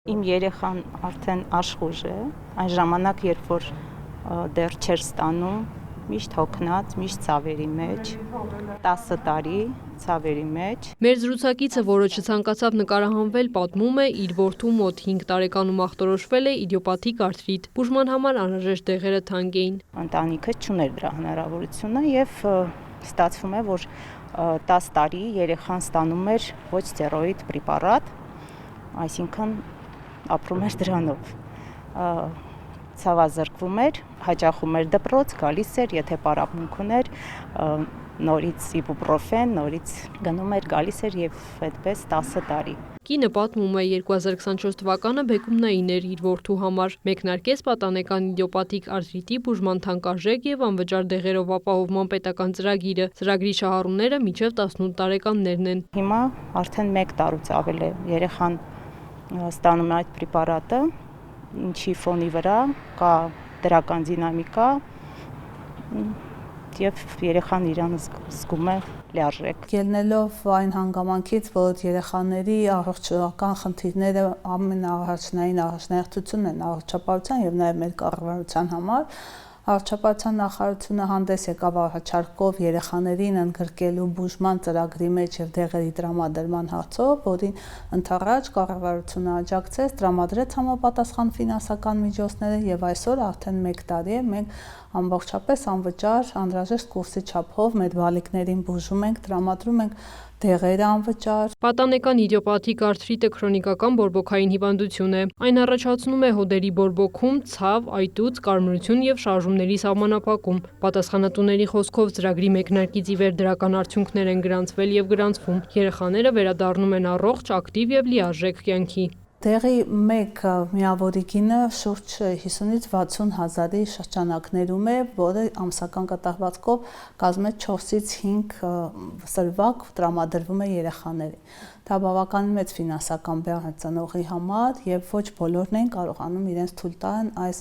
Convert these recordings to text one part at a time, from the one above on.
Իմ երեխան արդեն աշխույժ է, այն ժամանակ, երբ որ դեռ չէր ստանում, միշտ հոգնած, միշտ ցավերի մեջ, 10 տարի ցավերի մեջ։ Մեր զրուցակիցը, որը չցանկացավ նկարահանվել, պատմում է, իր որդու մոտ 5 տարեկանում ախտորոշվել է իդիոպաթիկ արթրիտ, բուժման համար անհրաժեշտ դեղերը թանկ էին։ Ընտանիքը չուներ դրա հնարավորությունը եւ ստացվում է, որ 10 տարի երեխան ստանում էր ոչ ստերոիդ պրեպարատ, այսինքն ապրում էր դրանով, ցավազրկվում էր, հաճախում էր դպրոց, գալիս էր, եթե պարապմունք ուներ, նորից իբուպրոֆեն, նորից գնում էր, գալիս էր եւ այդպես 10 տարի։ Կինը պատմում է 2024 թվականը բեկումնային էր իր որդու համար, մեկնարկեց պատանեկան իդիոպաթիկ արթրիտի բուժման թանկարժեք եւ անվճար դեղերով ապահովման պետական ծրագիրը, ծրագրի շահառուները մինչեւ 18 տարեկաններն են։ Հիմա արդեն 1 տարուց ավել է երեխան ստանում է այդ պրեպարատը, ինչի ֆոնի վրա կա դրական դինամիկա եւ երեխան իրան զգում է լիարժեք։ Ելնելով այն հանգամանքից, որ երեխաների առողջական խնդիրները ամենաառաջնային առաջնահերթությունն են առողջապահության եւ նաեւ մեր կառավարության համար, Առողջապահության նախարարությունը հանդես եկավ առաջարկով երեխաներին ընդգրկելու բուժման ծրագրի մեջ եւ դեղերի տրամադրման հարցով, որին ընդառաջ կառավարությունը աջակցեց, տրամադրեց համապատասխան ֆինանսական միջոցները եւ այսօր արդեն 1 տարի է մենք ամբողջապես անվճար անհրաժեշտ կուրսի չափով մեր բալիկներին բուժում ենք, տրամադրում ենք դեղերը անվճար։ Պատանեկան իդիոպաթիկ արթրիտը քրոնիկական բորբոքային հիվանդություն է։ Այն առաջացնում է հոդերի բորբոքում, ցավ, այտուց, կարմրություն եւ շարժումների սահմանափակում։ Պատասխանատուների խոսքով ծրագրի մեկնարկից ի վեր դրական արդյունքներ են գրանցվել եւ գրանցվում։ Երեխաները վերադառնում են առողջ, ակտիվ եւ լիարժեք կյանքի։ Դեղի մեկ միավորի գինը շուրջ 50-ից 60 հազարի շրջանակներում է, որը ամսական կատարվածքով կազմում է 4-ից 5 սրվակ տրամադրվում է երեխաներին։ Դա բավականին մեծ ֆինանսական բեռ է ծնողի համար եւ ոչ բոլորն են կարողանում իրենց թույլ տան այս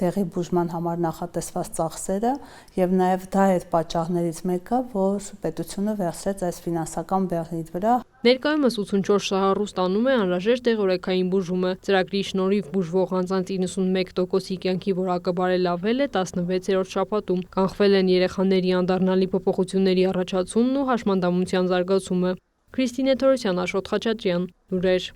դեղի բուժման համար նախատեսված ծախսերը եւ նաեւ դա է պատճառներից մեկը, որ պետությունը վերցրեց այս ֆինանսական բեռի վրա։ Ներկայումս 84 շահառու ստանում է անհրաժեշտ դեղորայքային բուժումը։ Ծրագրի շնորհիվ բուժվող անձանց 91%-ի կյանքի որակը բարելավել է 16-րդ շաբաթում։ Կանխվել են երեխաների անդառնալի փոփոխությունների առաջացումն ու հաշմանդամության զարգացումը։ Քրիստինե Թորոսյան, Աշոտ Խաչատրյան, լուրեր։